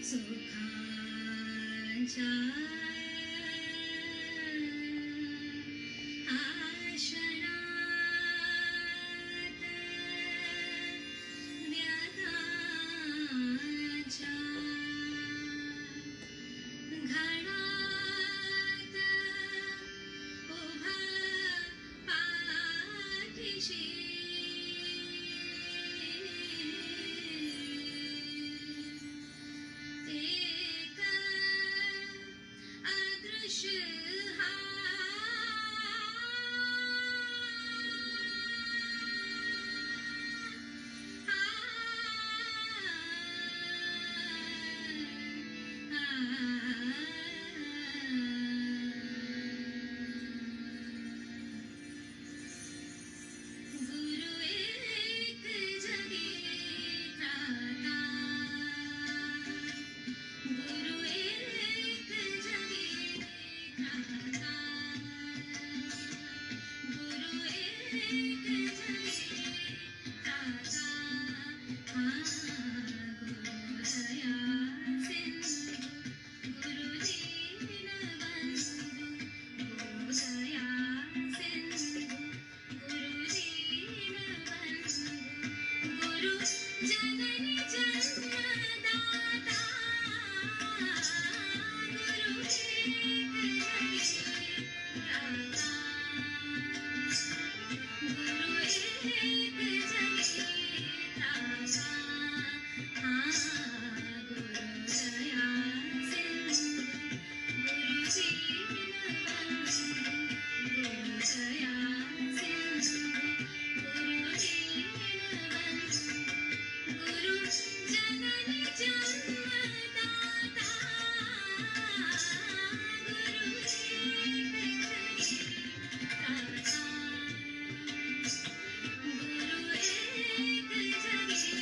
सुखाच्या आशनात व्यथाच्या घडात उभा पाठीशी एक अदृश्य गुरु एक जगी त्राता गुरु एक जगी त्राता गुरु एक जगी त्राता गुरु दया सिंधु गुरु दीनबंधु गुरु दया सिंधु गुरु दीनबंधु गुरु जननी जन्मदाता गुरु एक जगी त्राता गुरु एक जगी त्राता गुरु दया सिंधु गुरु दीनबंधु गुरु दया सिंधु गुरु दीनबंधु गुरु जननी जन्मदाता गुरु एक जगी त्राता गुरु एक जगी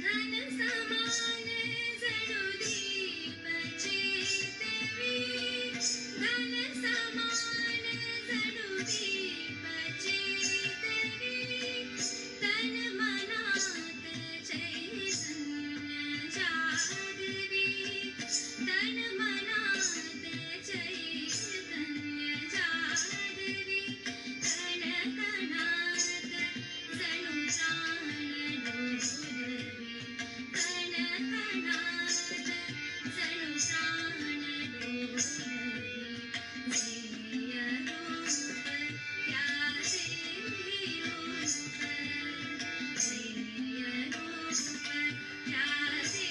धन समान जणू दीप चेतवी धन समान जणू दीप चेतवी तन मनात चैतन्य जागवी तन मनात चैतन्य जागवी कण कणात जणू प्राण डोलवी कण कणात जणू प्राण डोलवी ध्येय रूप त्याचे रूप ध्येय रूप त्याचे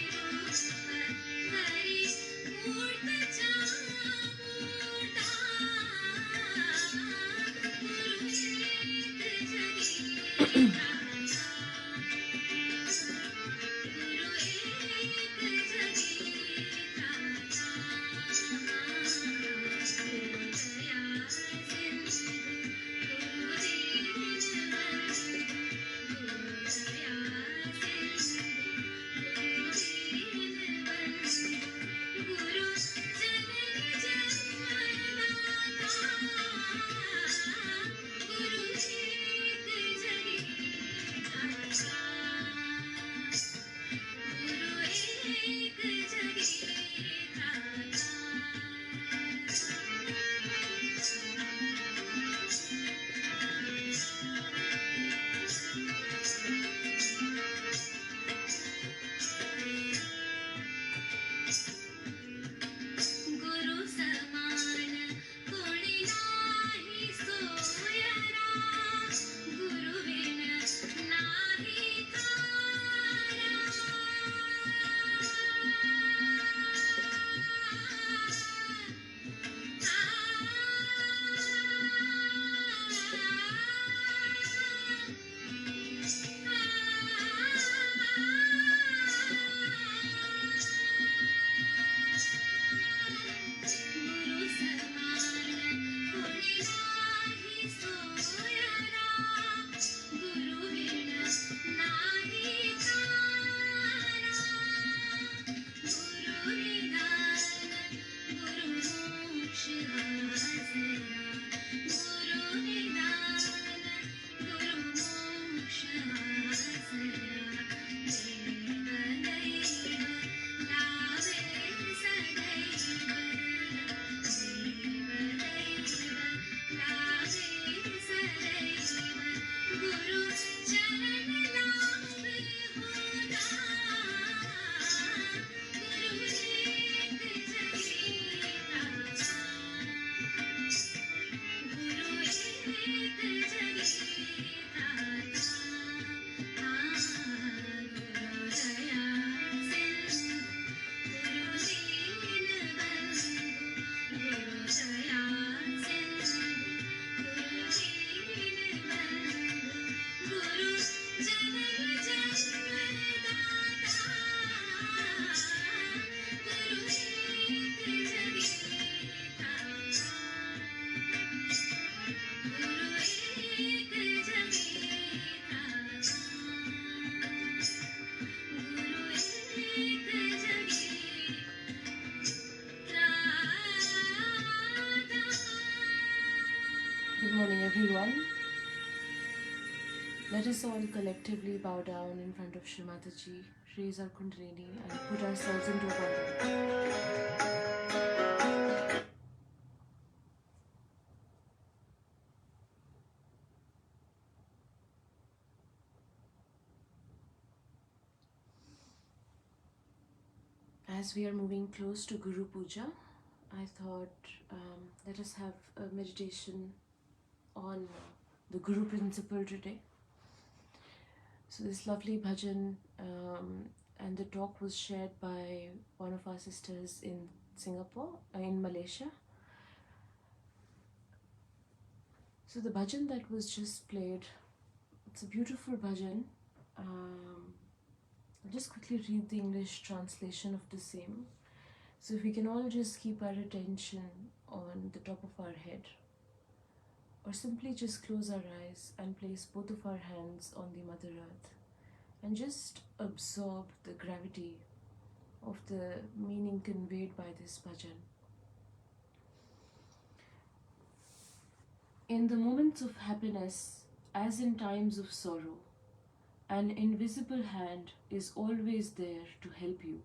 रूप हरी मूर्तच्या मूर्ता गुरु एक जगी त्राता गुरु एक जगी त्राता गुरु दया सिंधु गुरु दीनबंधु गुरु दया सिंधु गुरु दीनबंधु गुरु जननी जन्मदाता गुरु एक जगी Let us all collectively bow down in front of Shri Mataji, raise our Kundalini, and put ourselves into a bandhan. As we are moving close to Guru Puja, I thought let us have a meditation on the Guru principle today. So, this lovely bhajan and the talk was shared by one of our sisters in Singapore, in Malaysia. So, the bhajan that was just played, it's a beautiful bhajan. I'll just quickly read the English translation of the same. So, if we can all just keep our attention on the top of our head, or simply just close our eyes and place both of our hands on the Mother Earth and just absorb the gravity of the meaning conveyed by this bhajan. In the moments of happiness, as in times of sorrow, an invisible hand is always there to help you.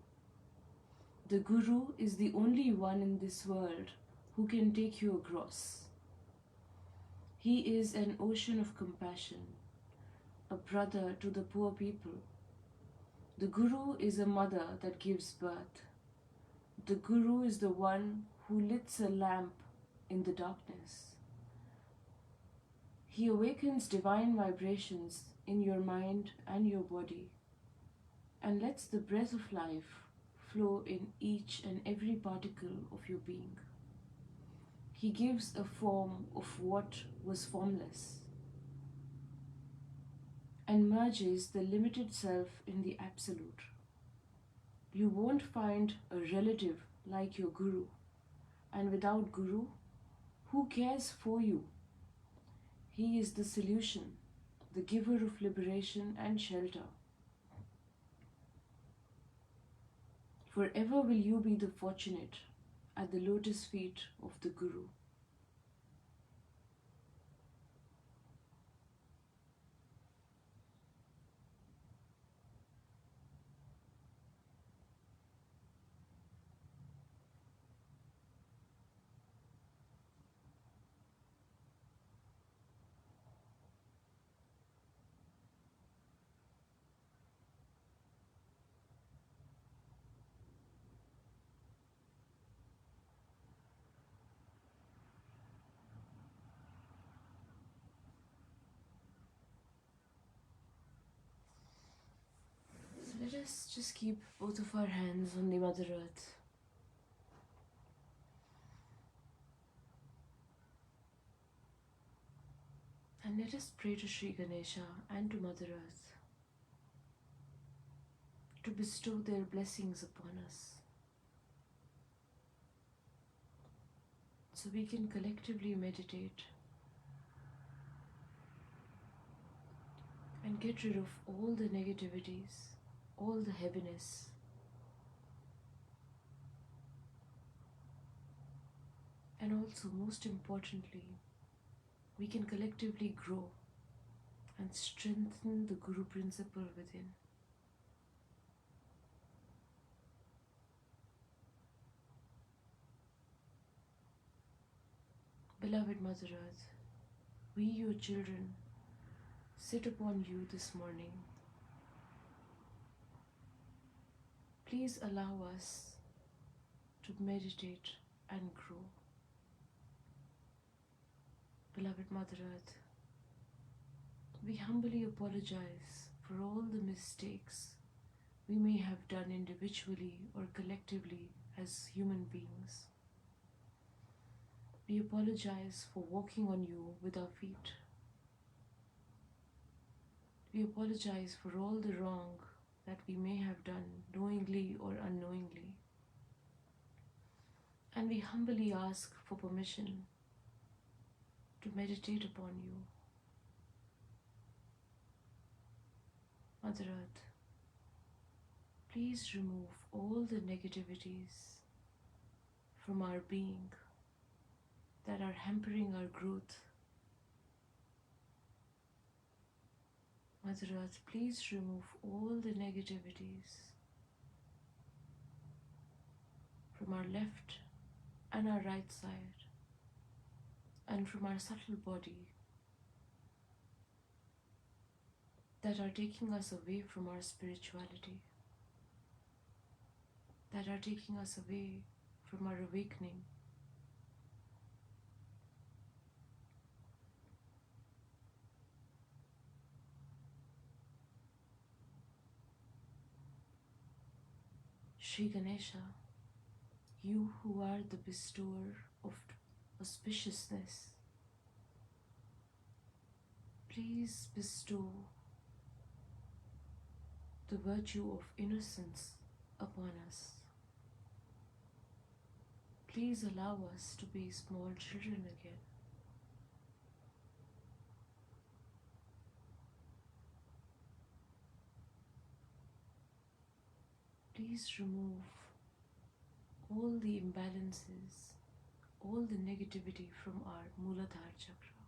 The Guru is the only one in this world who can take you across. He is an ocean of compassion, a brother to the poor people. The Guru is a mother that gives birth. The Guru is the one who lights a lamp in the darkness. He awakens divine vibrations in your mind and your body and lets the breath of life flow in each and every particle of your being. He gives a form of what was formless and merges the limited self in the absolute. You won't find a relative like your Guru, and without Guru, who cares for you? He is the solution, the giver of liberation and shelter. Forever will you be the fortunate at the lotus feet of the Guru. So let us just keep both of our hands on the Mother Earth. And let us pray to Sri Ganesha and to Mother Earth to bestow their blessings upon us, so we can collectively meditate and get rid of all the negativities, all the heaviness, and also, most importantly, we can collectively grow and strengthen the Guru principle within. Beloved Mother Earth, we, your children, sit upon you this morning. Please allow us to meditate and grow. Beloved Mother Earth, we humbly apologize for all the mistakes we may have done individually or collectively as human beings. We apologize for walking on you with our feet. We apologize for all the wrong that we may have done knowingly or unknowingly. And we humbly ask for permission to meditate upon you. Mother Earth, please remove all the negativities from our being that are hampering our growth. Mother Earth, please remove all the negativities from our left and our right side and from our subtle body that are taking us away from our spirituality, that are taking us away from our awakening. Sri Ganesha, you who are the bestower of auspiciousness, please bestow the virtue of innocence upon us. Please allow us to be small children again. Please remove all the imbalances, all the negativity from our Muladhara chakra.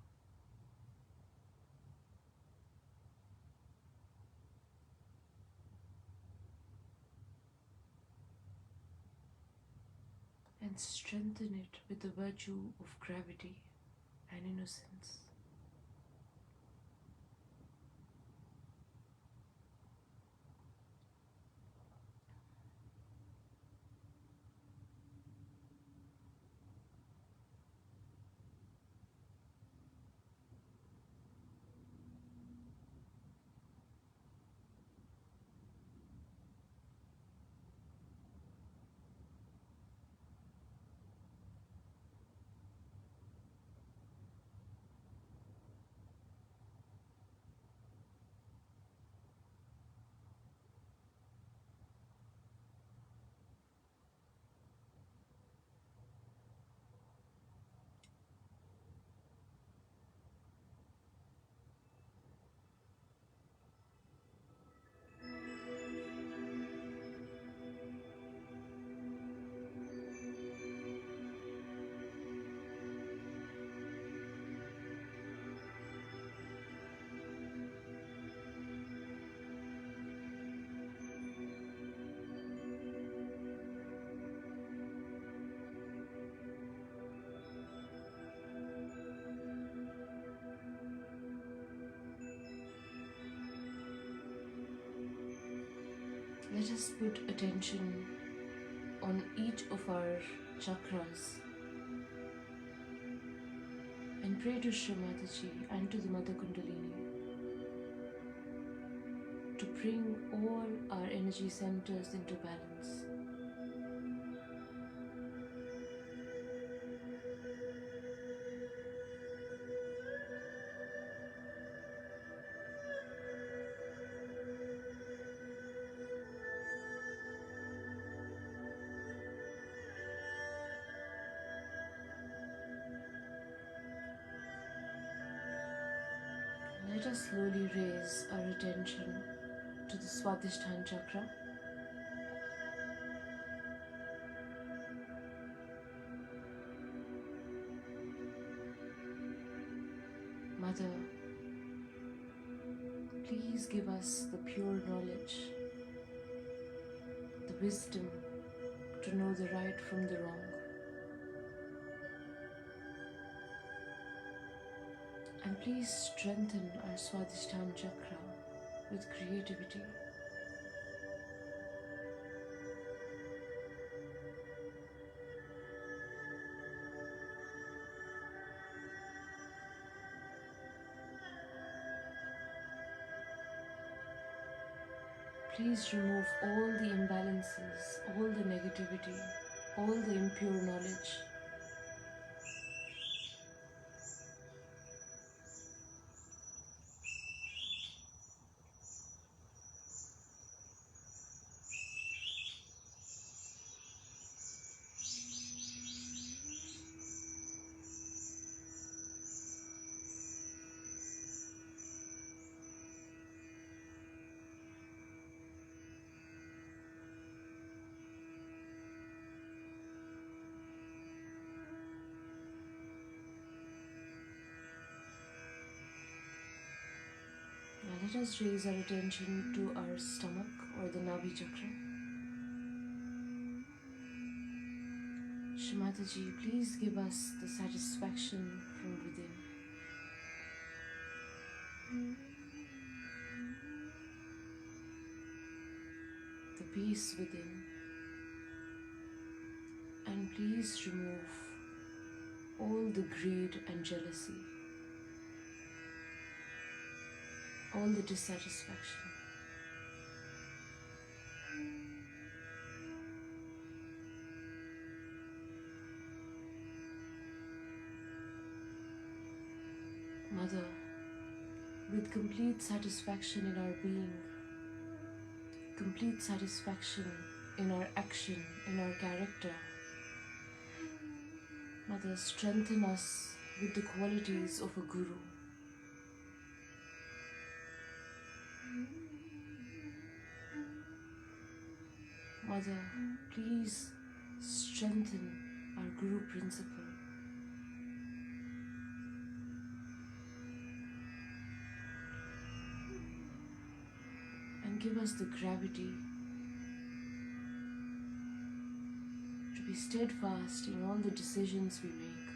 And strengthen it with the virtue of gravity and innocence. Let us put attention on each of our chakras and pray to Shri Mataji and to the Mother Kundalini to bring all our energy centers into balance. Let us slowly raise our attention to the Swadhisthana chakra. Mother, please give us the pure knowledge, the wisdom to know the right from the wrong. And please strengthen our Swadhisthana chakra with creativity. Please remove all the imbalances, all the negativity, all the impure knowledge. Now let us raise our attention to our stomach or the Nabhi chakra. Shri Mataji, please give us the satisfaction from within. The peace within. And please remove all the greed and jealousy, all the dissatisfaction. Mother, with complete satisfaction in our being, complete satisfaction in our action, in our character, Mother, strengthen us with the qualities of a guru. Mother, please strengthen our guru principle. And give us the gravity to be steadfast in all the decisions we make.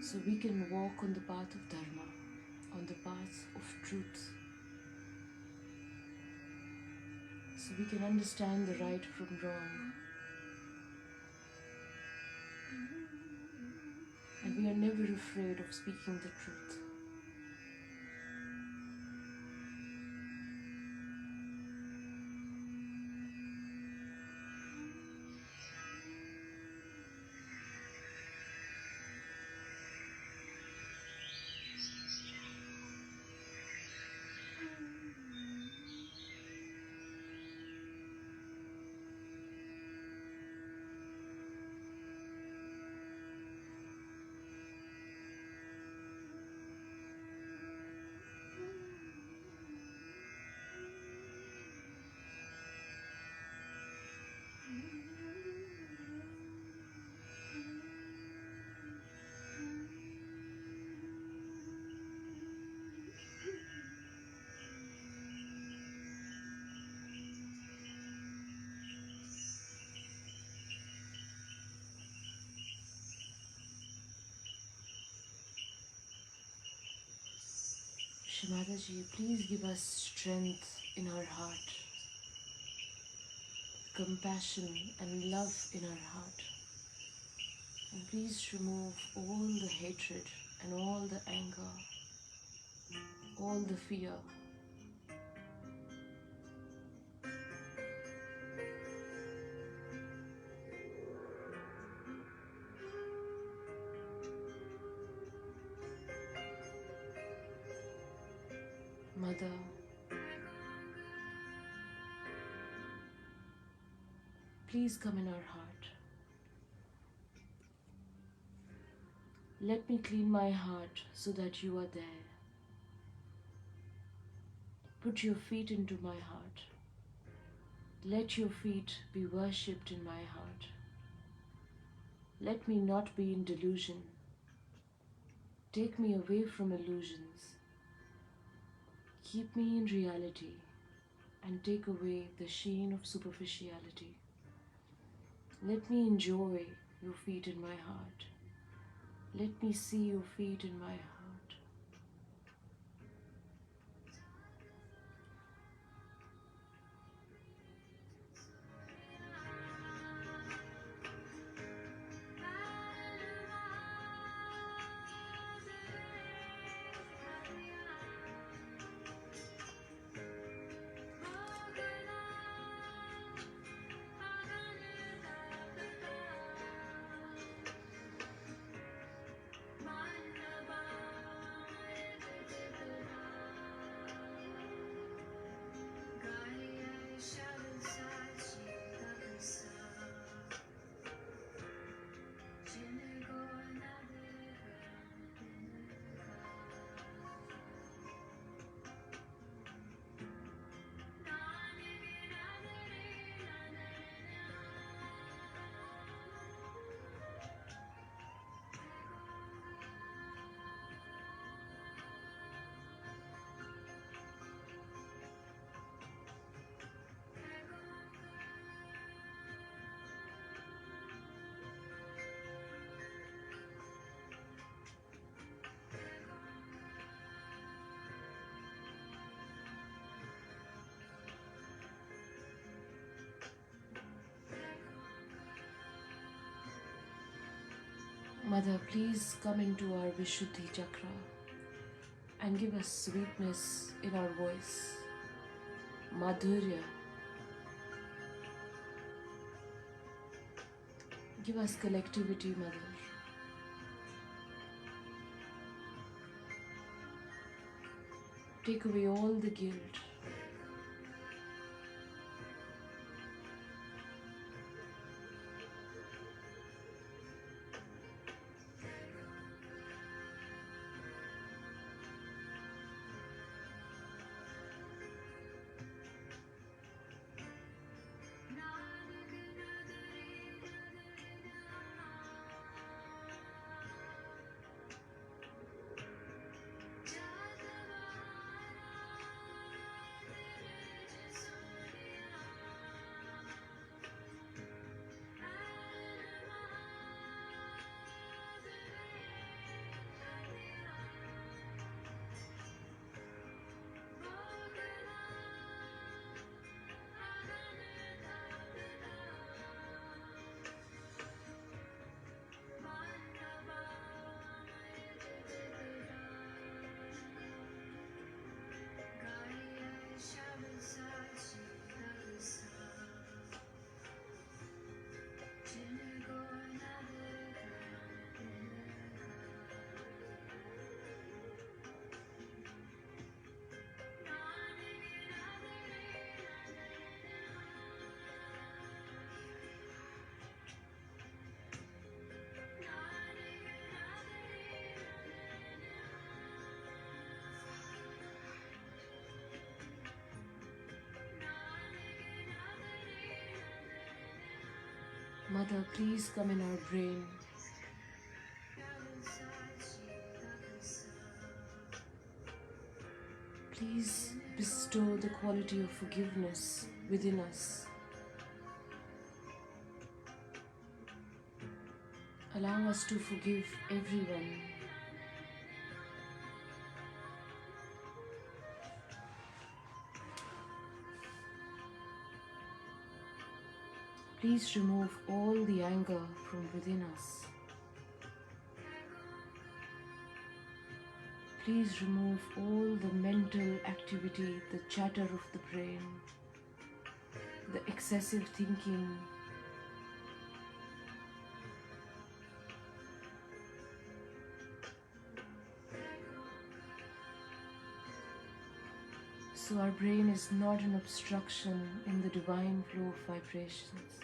So we can walk on the path of Dharma, on the path of truth. So we can understand the right from wrong. And we are never afraid of speaking the truth. Shri Mataji, please give us strength in our heart, compassion and love in our heart. And please remove all the hatred and all the anger, all the fear. Mother, please come in our heart. Let me clean my heart so that you are there. Put your feet into my heart. Let your feet be worshipped in my heart. Let me not be in delusion. Take me away from illusions. Keep me in reality and take away the sheen of superficiality. Let me enjoy your feet in my heart. Let me see your feet in my heart. Mother, please come into our Vishuddhi chakra and give us sweetness in our voice, madhurya. Give us collectivity, Mother. Take away all the guilt. Mother, please come in our brain. Please bestow the quality of forgiveness within us. Allow us to forgive everyone. Please remove all the anger from within us. Please remove all the mental activity, the chatter of the brain, the excessive thinking. So our brain is not an obstruction in the divine flow of vibrations.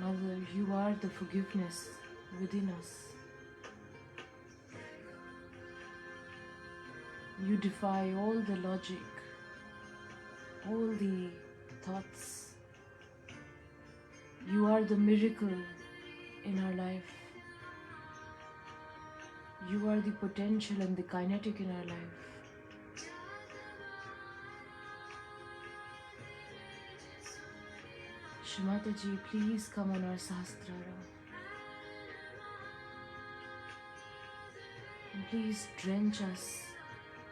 Mother, you are the forgiveness within us. You defy all the logic, all the thoughts. You are the miracle in our life. You are the potential and the kinetic in our life. Shrimataji, please come on our Sahasrara. And please drench us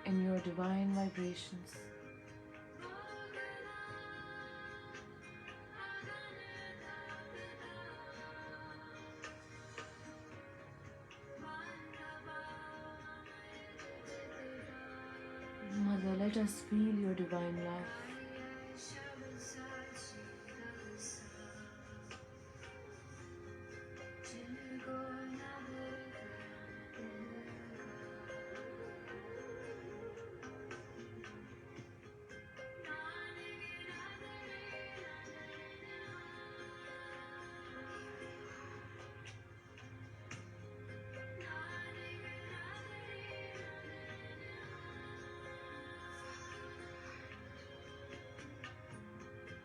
in your divine vibrations. Mother, let us feel your divine love.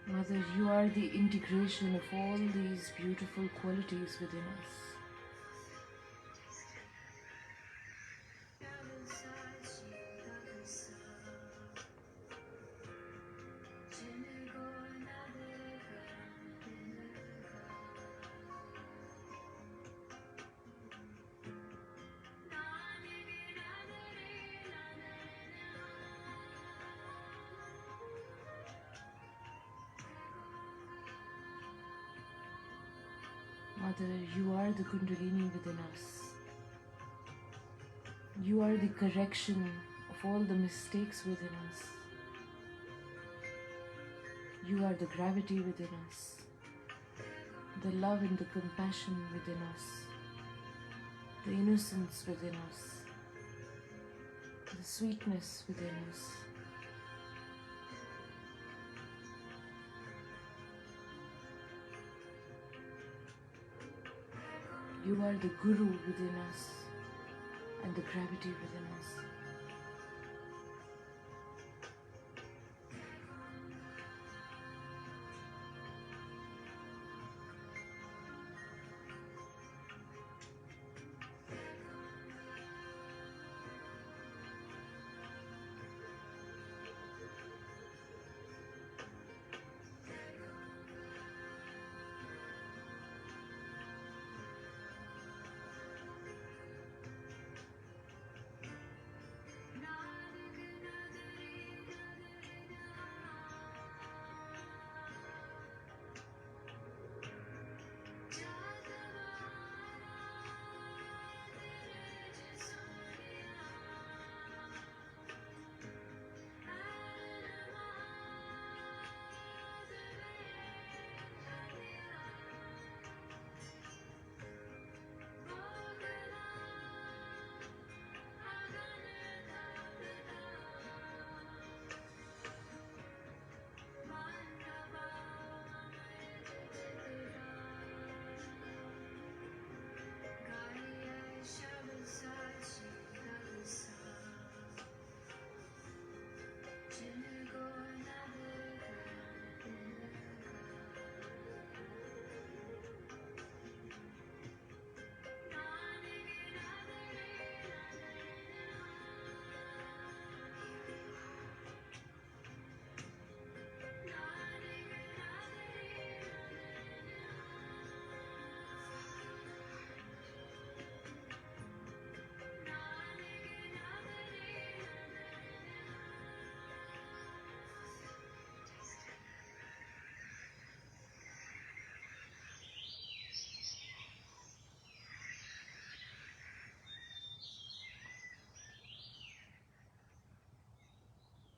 Mother, you are the integration of all these beautiful qualities within us. Mother, you are the Kundalini within us. You are the correction of all the mistakes within us. You are the gravity within us, the love and the compassion within us, the innocence within us, the sweetness within us. You are the Guru within us and the gravity within us.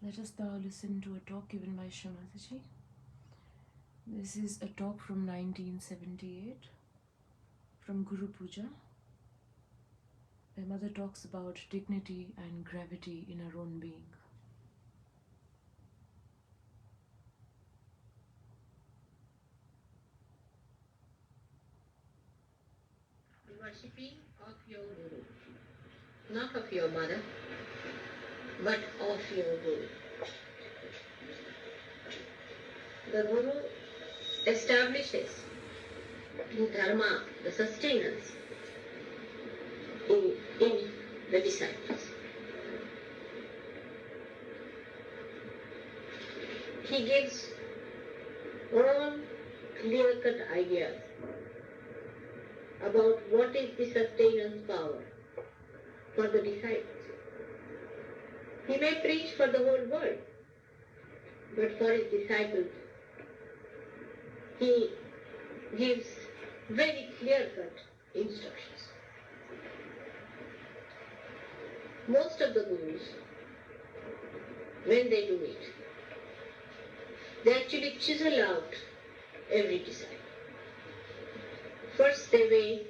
Let us now listen to a talk given by Shrimati. This is a talk from 1978 from Guru Puja, where Mother talks about dignity and gravity in our own being. The worshipping of your Guru, not of your mother, but of your Guru. The Guru establishes the dharma, the sustenance in the disciples. He gives all clear-cut ideas about what is the sustenance power for the disciples. He may preach for the whole world, but for his disciples, he gives very clear-cut instructions. Most of the gurus, when they do it, they actually chisel out every disciple. First they weigh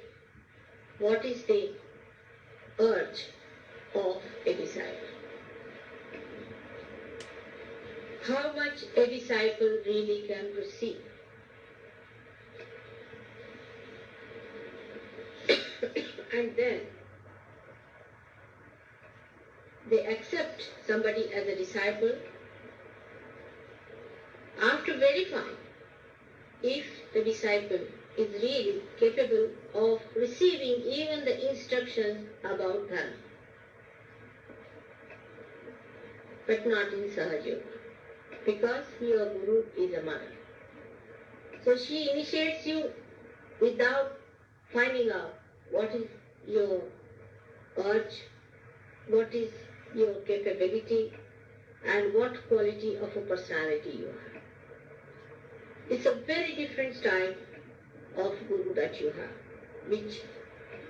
what is the urge of a disciple. How much a disciple really can receive. And then they accept somebody as a disciple after verifying if the disciple is really capable of receiving even the instructions about dharma, but not in Sahaja Yoga, because your Guru is a mother. So she initiates you without finding out what is your urge, what is your capability, and what quality of a personality you have. It's a very different style of Guru that you have, which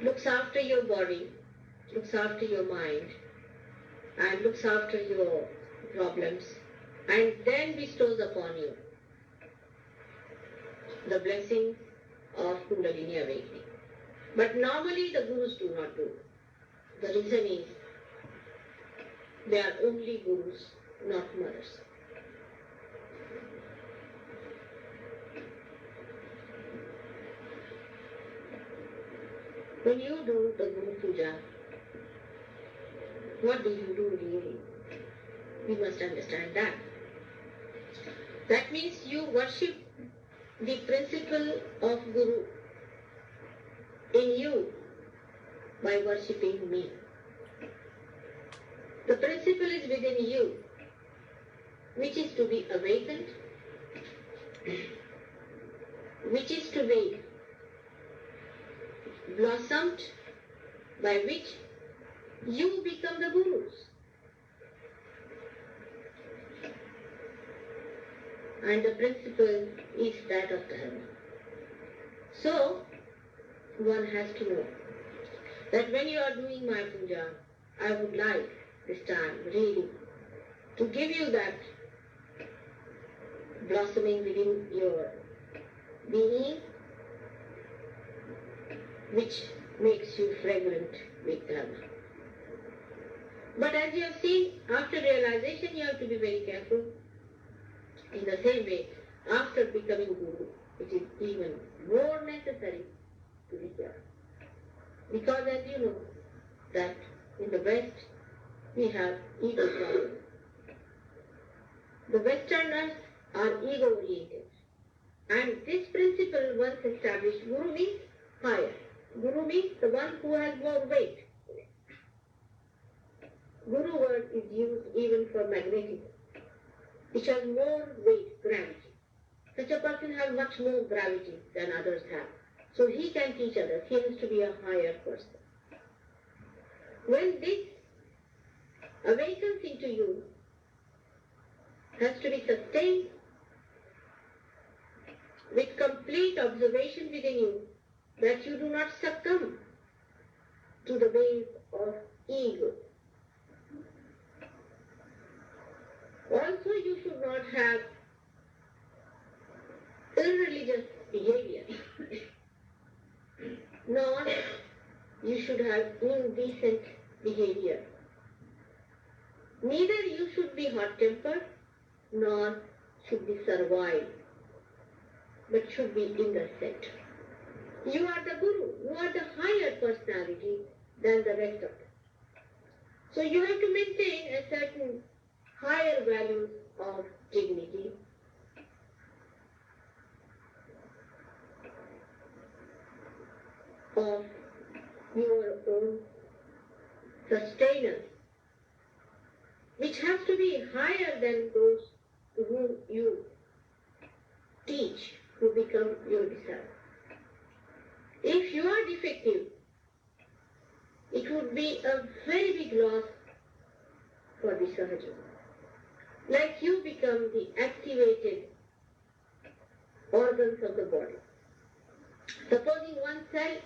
looks after your body, looks after your mind, and looks after your problems, and then bestows upon you the blessings of Kundalini awakening. But normally the Gurus do not do. The reason is they are only Gurus, not mothers. When you do the Guru Puja, what do you do really? You must understand that. That means you worship the principle of Guru in you by worshipping me. The principle is within you, which is to be awakened, which is to be blossomed, by which you become the Gurus. And the principle is that of Dharma. So, one has to know that when you are doing my puja, I would like this time really to give you that blossoming within your being, which makes you fragrant with Dharma. But as you have seen, after realization you have to be very careful. In the same way, after becoming Guru, it is even more necessary to be careful. Because as you know, that in the West, we have ego problem. The Westerners are ego-oriented. And this principle once established, Guru means higher. Guru means the one who has more weight. Guru word is used even for magnetism, which has more weight, gravity. Such a person has much more gravity than others have. So he can teach others. He has to be a higher person. When this awakens into you, has to be sustained with complete observation within you, that you do not succumb to the wave of ego. Also, you should not have irreligious behavior, nor you should have indecent behavior. Neither you should be hot-tempered, nor should be servile, but should be in the center. You are the Guru, you are the higher personality than the rest of them. So you have to maintain a certain higher values of dignity, of your own sustenance, which has to be higher than those to whom you teach, who become your disciples. If you are defective, it would be a very big loss for the Sahaja. Like you become the activated organs of the body. Supposing one cell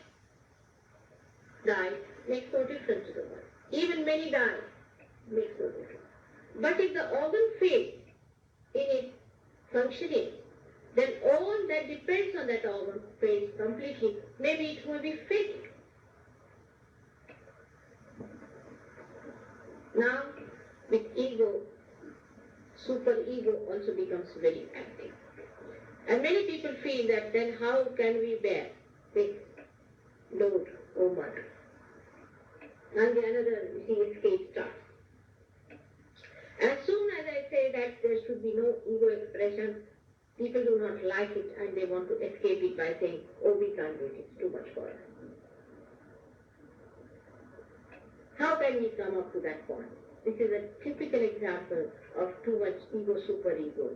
dies, makes no difference to the body. Even many die, makes no difference. But if the organ fails in its functioning, then all that depends on that organ fails completely. Maybe it will be fatal. Now, with ego, super-ego also becomes very active. And many people feel that then how can we bear this load, O mother? And the another, you see, escape starts. As soon as I say that there should be no ego expression, people do not like it and they want to escape it by saying, oh, we can't do it, it's too much for us. How can we come up to that point? This is a typical example of too much ego, super-ego.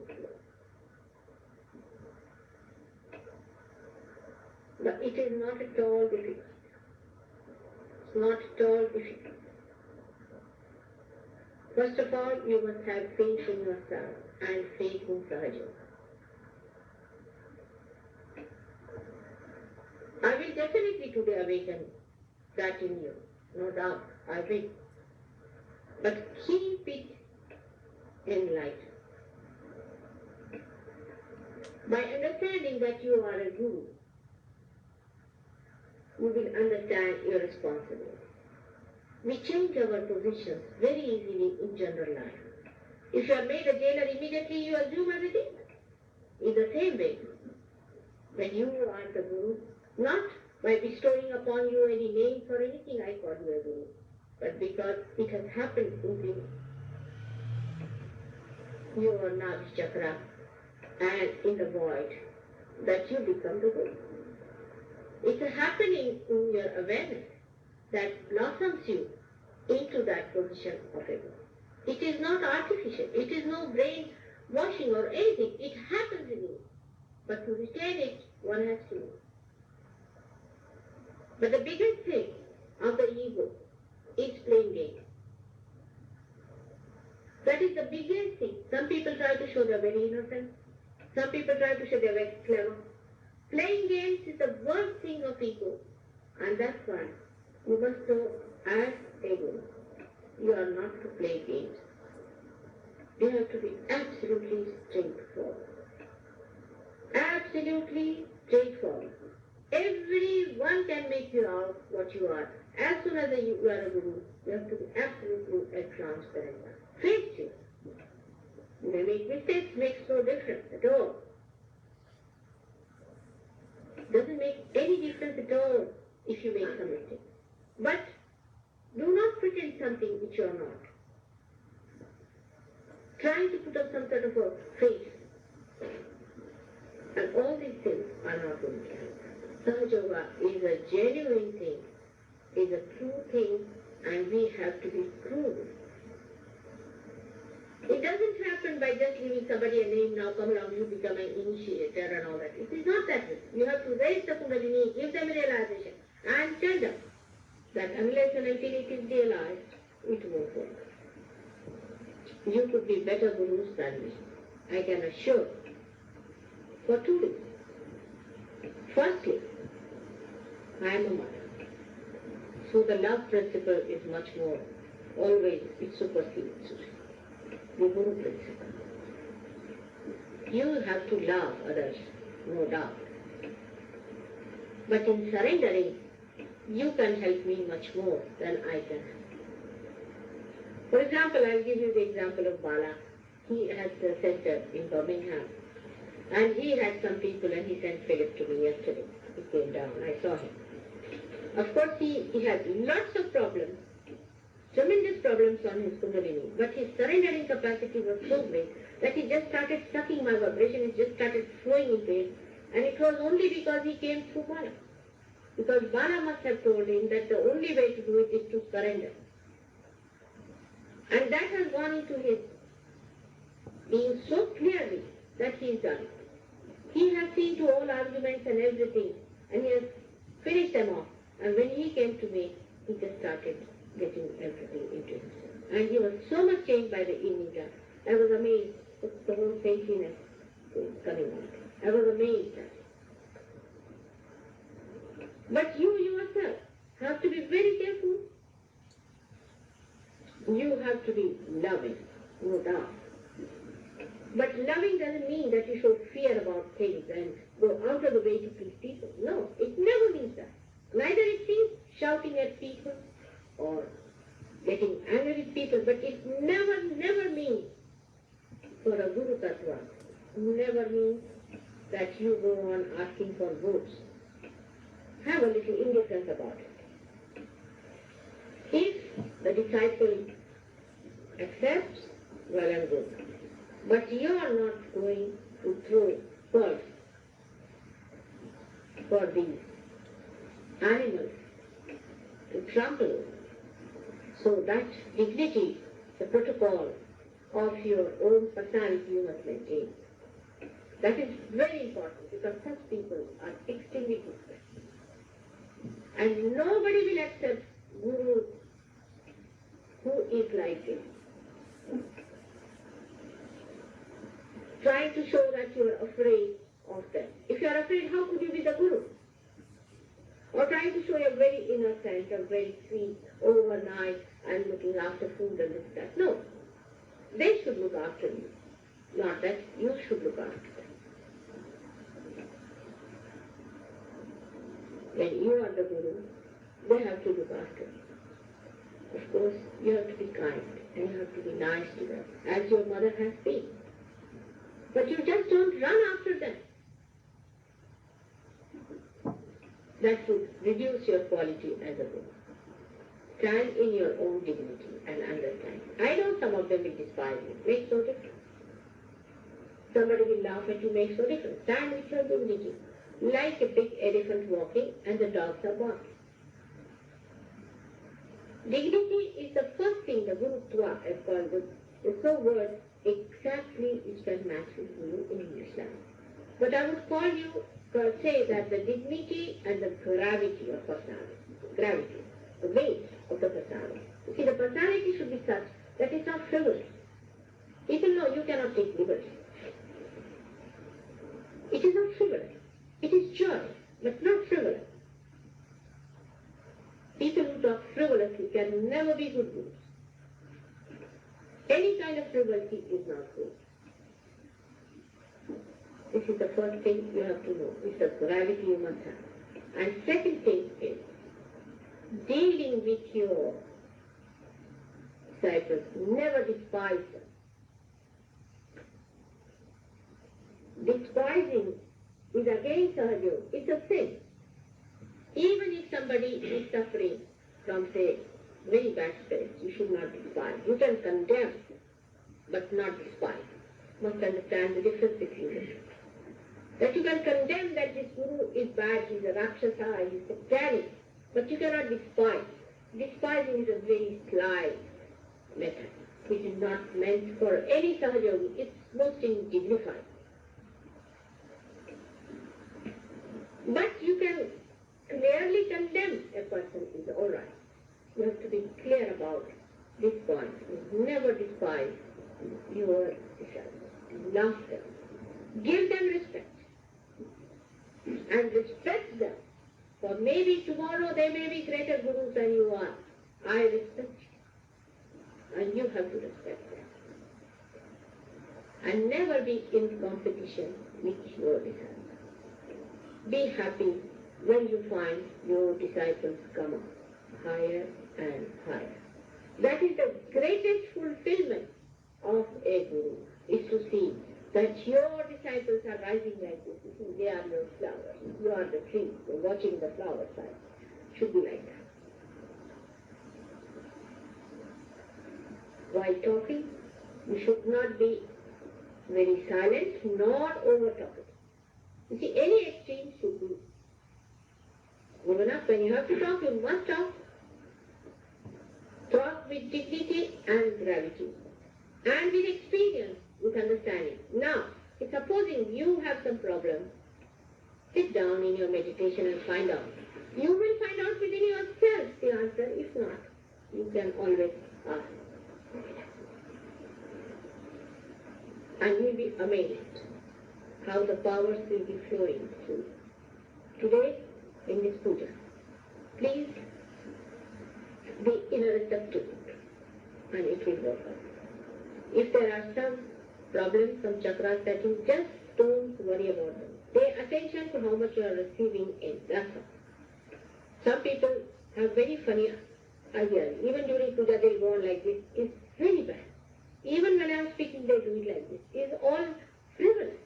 But it is not at all difficult. It's not at all difficult. First of all, you must have faith in yourself and faith in Sahaja. definitely today awaken that in you, no doubt, I will. But keep it in light. By understanding that you are a guru, you will understand your responsibility. We change our positions very easily in general life. If you are made a jailer, immediately you assume as a demon. In the same way, when you are the guru, not by bestowing upon you any names or anything, I call you a guru, but because it has happened in your Navi chakra and in the void that you become the guru. It's a happening in your awareness that blossoms you into that position of a guru. It is not artificial. It is no brain washing or anything. It happens in you. But to retain it, one has to know. But the biggest thing of the ego is playing game. That is the biggest thing. Some people try to show they're very innocent. Some people try to show they're very clever. Playing games is the worst thing of ego. And that's why you must know as a guru, you are not to play games. You have to be absolutely straightforward. Absolutely straightforward. Everyone can make you out what you are. As soon as you are a guru, you have to be absolutely a transparent one. Face you. You may make mistakes, makes no difference at all. Doesn't make any difference at all if you make some mistake. But do not pretend something which you are not. Trying to put up some sort of a face. And all these things are not going to help. Sahaja Yoga is a genuine thing, is a true thing, and we have to be true. It doesn't happen by just giving somebody a name, now come along, you become an initiator and all that. It is not that way. You have to raise the Kundalini, give them a realization, and tell them that unless and until it is realized, it won't work. You could be better gurus than me, I can assure, for two reasons. Firstly, I am a mother. So the love principle is much more, always, it supersedes the guru principle. You have to love others, no doubt. But in surrendering, you can help me much more than I can. For example, I'll give you the example of Bala. He has a center in Birmingham. And he had some people and he sent Philip to me yesterday. He came down, I saw him. Of course, he had lots of problems, tremendous problems on his Kundalini, but his surrendering capacity was so great that he just started sucking my vibration, it just started flowing into it, and it was only because he came through Bala. Because Bala must have told him that the only way to do it is to surrender. And that has gone into his being so clearly that he has done it. He has seen to all arguments and everything, and he has finished them off. And when he came to me, he just started getting everything into himself. And he was so much changed by the evening time. I was amazed at the whole saintliness coming out. I was amazed at it. But you yourself have to be very careful. You have to be loving, no doubt. But loving doesn't mean that you show fear about things and go out of the way to please people. No, it never means that. Neither it means shouting at people or getting angry with people, but it never means, for a Guru Tattva, never means that you go on asking for votes. Have a little indifference about it. If the disciple accepts, well and good. But you are not going to throw pearls for these animals to trample over. So that dignity, the protocol of your own personality you must maintain. That is very important because such people are extremely good. And nobody will accept Guru who is like this. Trying to show that you are afraid of them. If you are afraid, how could you be the Guru? Or or trying to show a very innocent or very sweet overnight and looking after food and this that. No, they should look after you, not that you should look after them. When you are the guru, they have to look after you. Of course, you have to be kind and you have to be nice to them, as your mother has been. But you just don't run after them. That would reduce your quality as a guru. Stand in your own dignity and understand. I know some of them will despise you. Makes no difference. Somebody will laugh at you, makes no difference. Stand with your dignity. Like a big elephant walking and the dogs are barking. Dignity is the first thing the Gurutva is called. The so word exactly which can match with Guru in English language. But I would call you, say that the dignity and the gravity of personality, the weight of the personality. You see, the personality should be such that it's not frivolous. People know you cannot take liberty. It is not frivolous. It is joy, but not frivolous. People who talk frivolously can never be good gurus. Any kind of frivolity is not good. This is the first thing you have to know. It's the gravity you must have. And second thing is dealing with your disciples. Never despise them. Despising is against Sahaja. It's a sin. Even if somebody is suffering from, say, very bad spirits, you should not despise. You can condemn, but not despise. You must understand the difference between them. That you can condemn that this guru is bad, he's a Rakshasa, he's satanic, but you cannot despise. Despising is a very sly method. It is not meant for any Sahaja. It's most undignified. But you can clearly condemn a person is all right. You have to be clear about this point. You never despise your disciples. Love them. Give them respect. And respect them. For maybe tomorrow they may be greater gurus than you are. I respect you. And you have to respect them. And never be in competition with your disciples. Be happy when you find your disciples come up higher and higher. That is the greatest fulfillment of a guru, is to see that your disciples are rising like this. You see, they are your flowers. You are the tree. You're watching the flower side. Should be like that. While talking, you should not be very silent nor over talking. You see, any exchange should be given up. When you have to talk, you must talk. Talk with dignity and gravity. And with experience, with understanding. Now, supposing you have some problem, sit down in your meditation and find out. You will find out within yourself the answer. If not, you can always ask. And you'll be amazed how the powers will be flowing through. Today, in this puja, please be receptive and it will work out. If there are some problems, some chakras that you just don't worry about them. Pay attention to how much you are receiving in. That's all. Some people have very funny ideas. Even during puja they'll go on like this. It's very bad. Even when I am speaking they do it like this. It's all frivolous.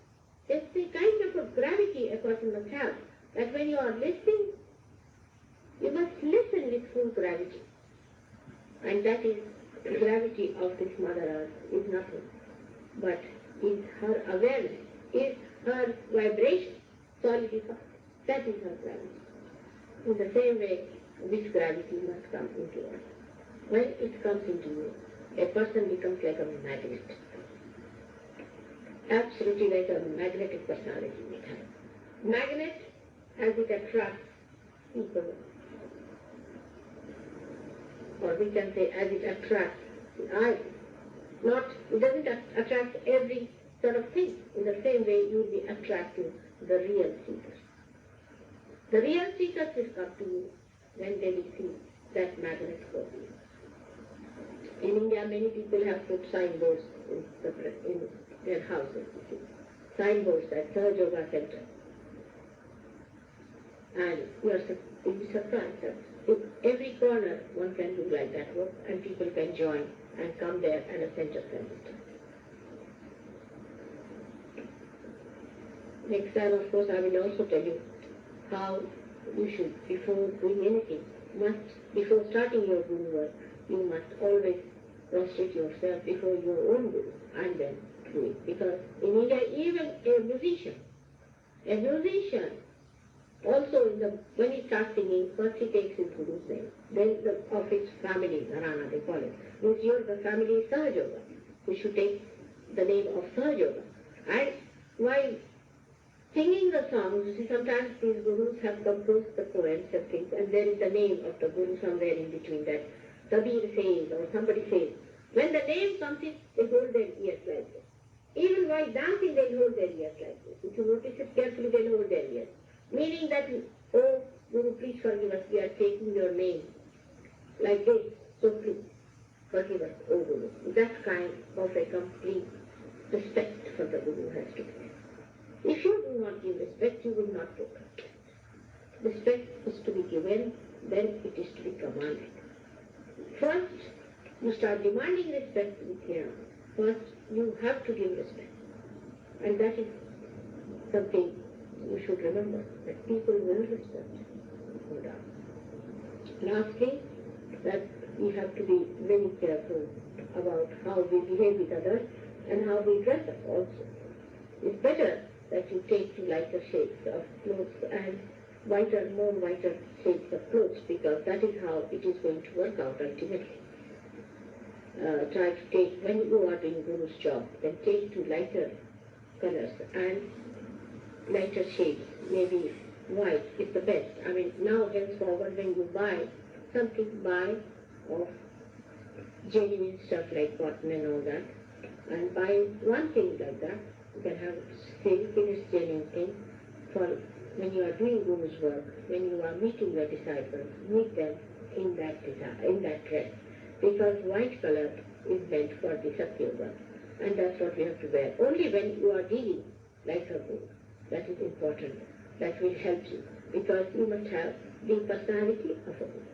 There's a kind of a gravity a person must have. That when you are listening, you must listen with full gravity. And that is the gravity of this Mother Earth is nothing. But is her awareness, is her vibration solidified. That is her gravity. In the same way, this gravity must come into us. When it comes into you, a person becomes like a magnet. Absolutely like a magnetic personality. Magnet, as it attracts people, or we can say as it attracts the eye. It doesn't attract every sort of thing. In the same way, you will be attracting the real seekers. The real seekers will come to you when they will see that magnet for you. In India, many people have put signboards in their houses. Signboards at Sahaja Yoga Center. And you'll be surprised that in every corner one can do like that work and people can join and come there and a center can be done. Next time, of course, I will also tell you how you should, before doing anything, before starting your guru work, you must always prostrate yourself before your own guru and then do it. Because in India, even a musician also when he starts singing, first he takes his guru's name, then of his family, Gharana they call it. Means the family is Sahaja Yoga. We should take the name of Sahaja Yoga. And while singing the songs, you see, sometimes these gurus have composed the poems and things, and there is the name of the guru somewhere in between that. Kabir says, or somebody says. When the name comes in, they hold their ears like this. Even while dancing, they hold their ears like this. If you notice it carefully, they hold their ears. Meaning that, oh, Guru, please forgive us, we are taking your name like this, so please forgive us, oh Guru. That kind of a complete respect for the Guru has to be. If you do not give respect, you will not progress. Respect is to be given, then it is to be commanded. First, you start demanding respect with him. First, you have to give respect. And that is something you should remember, that people will respect, no doubt. Lastly, that we have to be very careful about how we behave with others and how we dress up also. It's better that you take to lighter shades of clothes and more whiter shades of clothes, because that is how it is going to work out ultimately. Try to take, when you are doing Guru's job, then take to lighter colors and lighter shades. Maybe white is the best. I mean, now henceforward when you buy something, buy of genuine stuff like cotton and all that, and buy one thing like that. You can have silk in its genuine thing for when you are doing Guru's work, when you are meeting your disciples, meet them in that dress. Because white color is meant for the Satya work, and that's what we have to wear. Only when you are dealing like a Guru, that is important. That will help you, because you must have the personality of a Guru.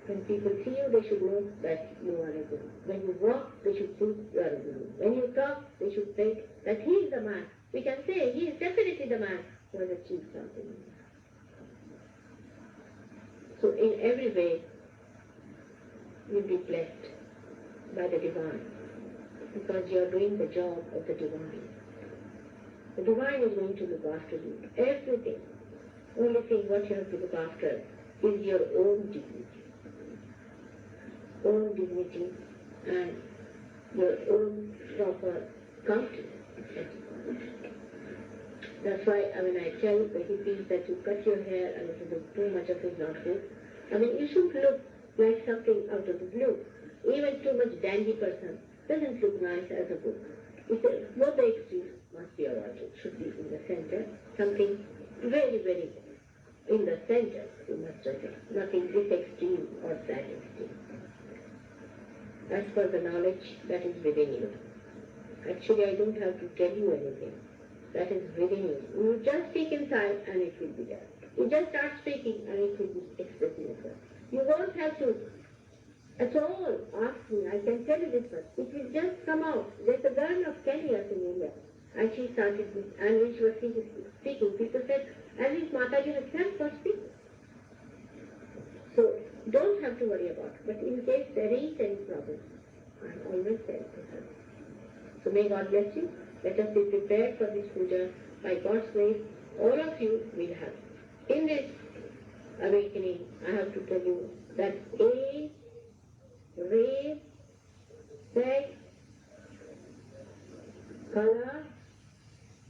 When people see you, they should know that you are a Guru. When you walk, they should see you are a Guru. When you talk, they should say that he is the man. We can say he is definitely the man who has achieved something. So in every way, you'll be blessed by the divine, because you are doing the job of the divine. The divine is going to look after you. Everything. Only thing what you have to look after is your own dignity. Own dignity and your own proper countenance. That's why when I tell the hippies that you cut your hair a little bit, too much of it is not good. You should look like something out of the blue. Even too much dandy person doesn't look nice as a book. Both the extremes must be avoided. Should be in the center. Something very, very in the center, you must say. Nothing this extreme or that extreme. As for the knowledge that is within you. Actually, I don't have to tell you anything. That is within you. You just speak inside and it will be there. You just start speaking and it will be expressing itself. You won't have to at all ask me. I can tell you this much. It will just come out. There's a girl of 10 years in India, and she started this, and when she was speaking, people said, as if Mataji herself was speaking. So don't have to worry about it. But in case there is any problem, I'm always there to help. So may God bless you. Let us be prepared for this puja. By God's grace, all of you will have. In this awakening, I have to tell you that age, race, sex, color,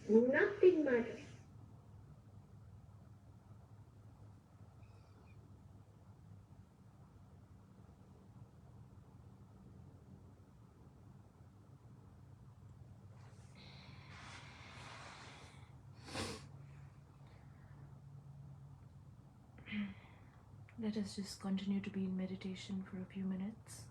nothing matters. Let us just continue to be in meditation for a few minutes.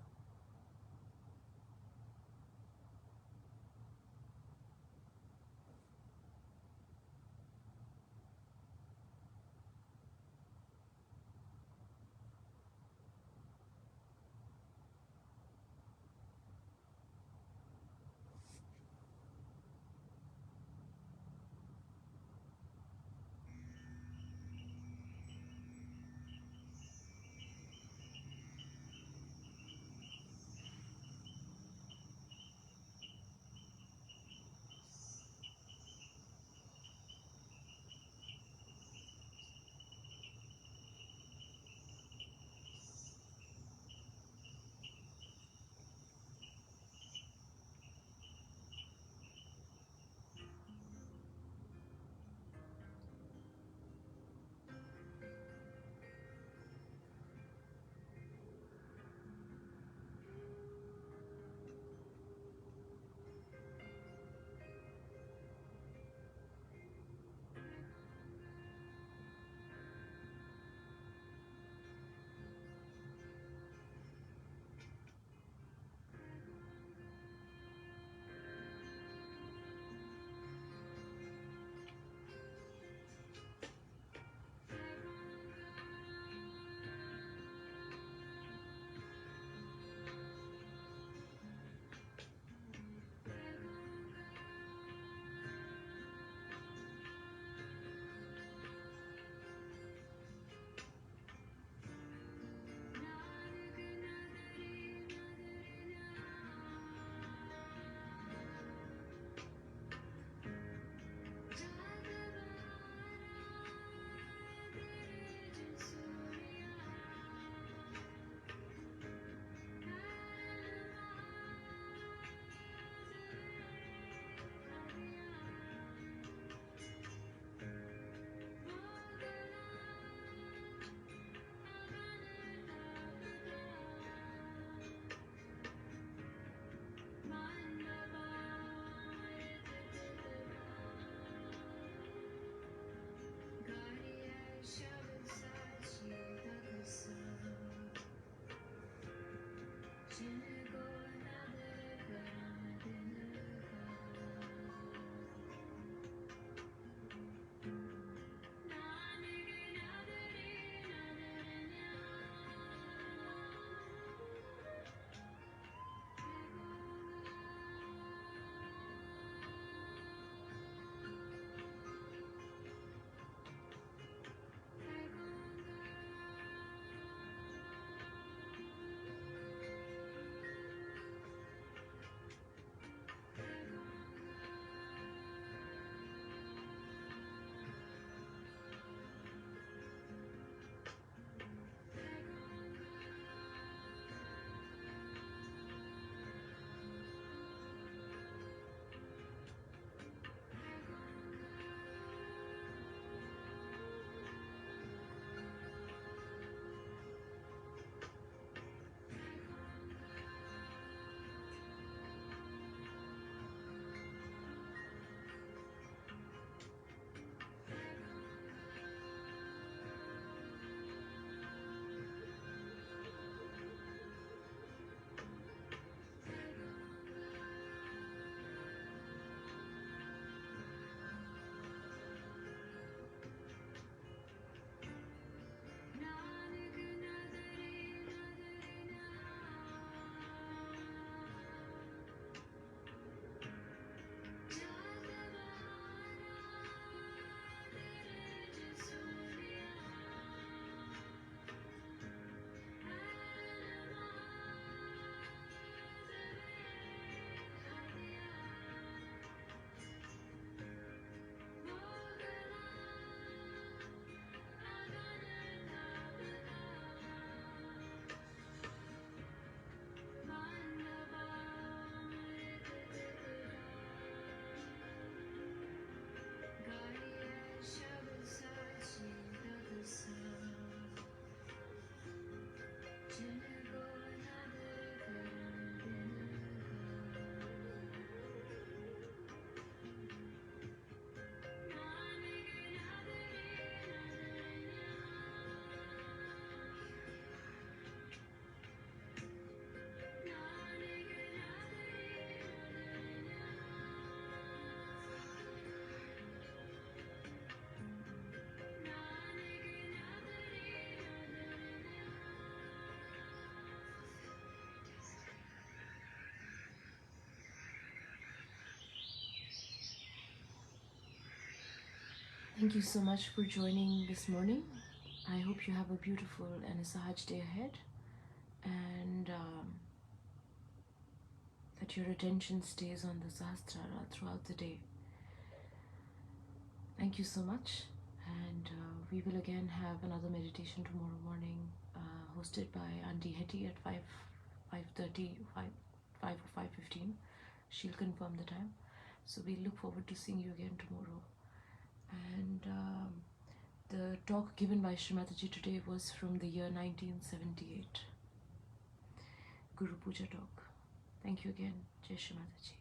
Thank you so much for joining this morning. I hope you have a beautiful and a Sahaj day ahead, and that your attention stays on the Sahasrara throughout the day. Thank you so much, and we will again have another meditation tomorrow morning, hosted by Auntie Hetty at 5:30, 5 or 5:15. She'll confirm the time. So we look forward to seeing you again tomorrow. And the talk given by Shrimataji today was from the year 1978, Guru Puja talk. Thank you again, Jai Shrimataji.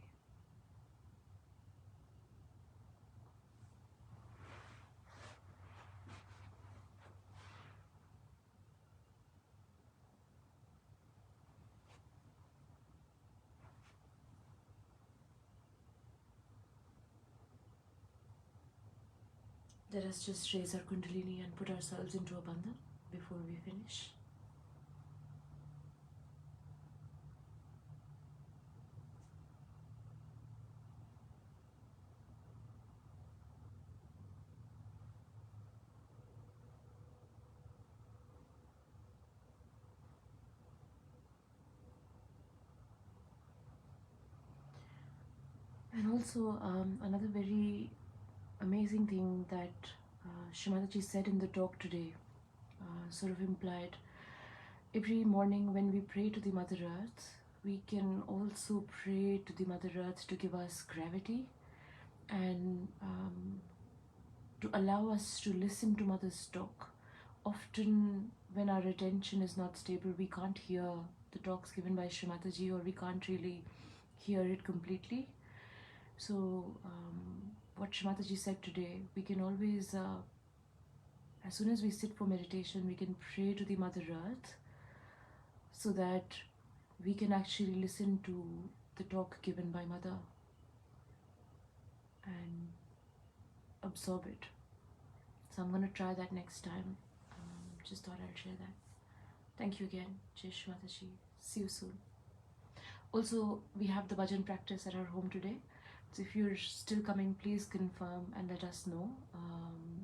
Let us just raise our Kundalini and put ourselves into a bandhan before we finish. And also, another very amazing thing that Shrimataji said in the talk today, sort of implied, every morning when we pray to the Mother Earth, we can also pray to the Mother Earth to give us gravity and to allow us to listen to Mother's talk. Often, when our attention is not stable, we can't hear the talks given by Shrimataji, or we can't really hear it completely. So, what Shrimataji said today, we can always, as soon as we sit for meditation, we can pray to the Mother Earth so that we can actually listen to the talk given by Mother and absorb it. So I'm going to try that next time. Just thought I'd share that. Thank you again, Jai Shrimataji. See you soon. Also, we have the bhajan practice at our home today. So if you're still coming, please confirm and let us know.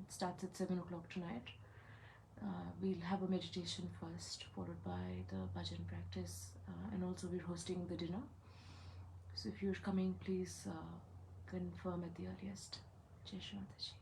It starts at 7 o'clock tonight. We'll have a meditation first, followed by the bhajan practice, and also we're hosting the dinner. So if you're coming, please confirm at the earliest. Jai Shri Mataji.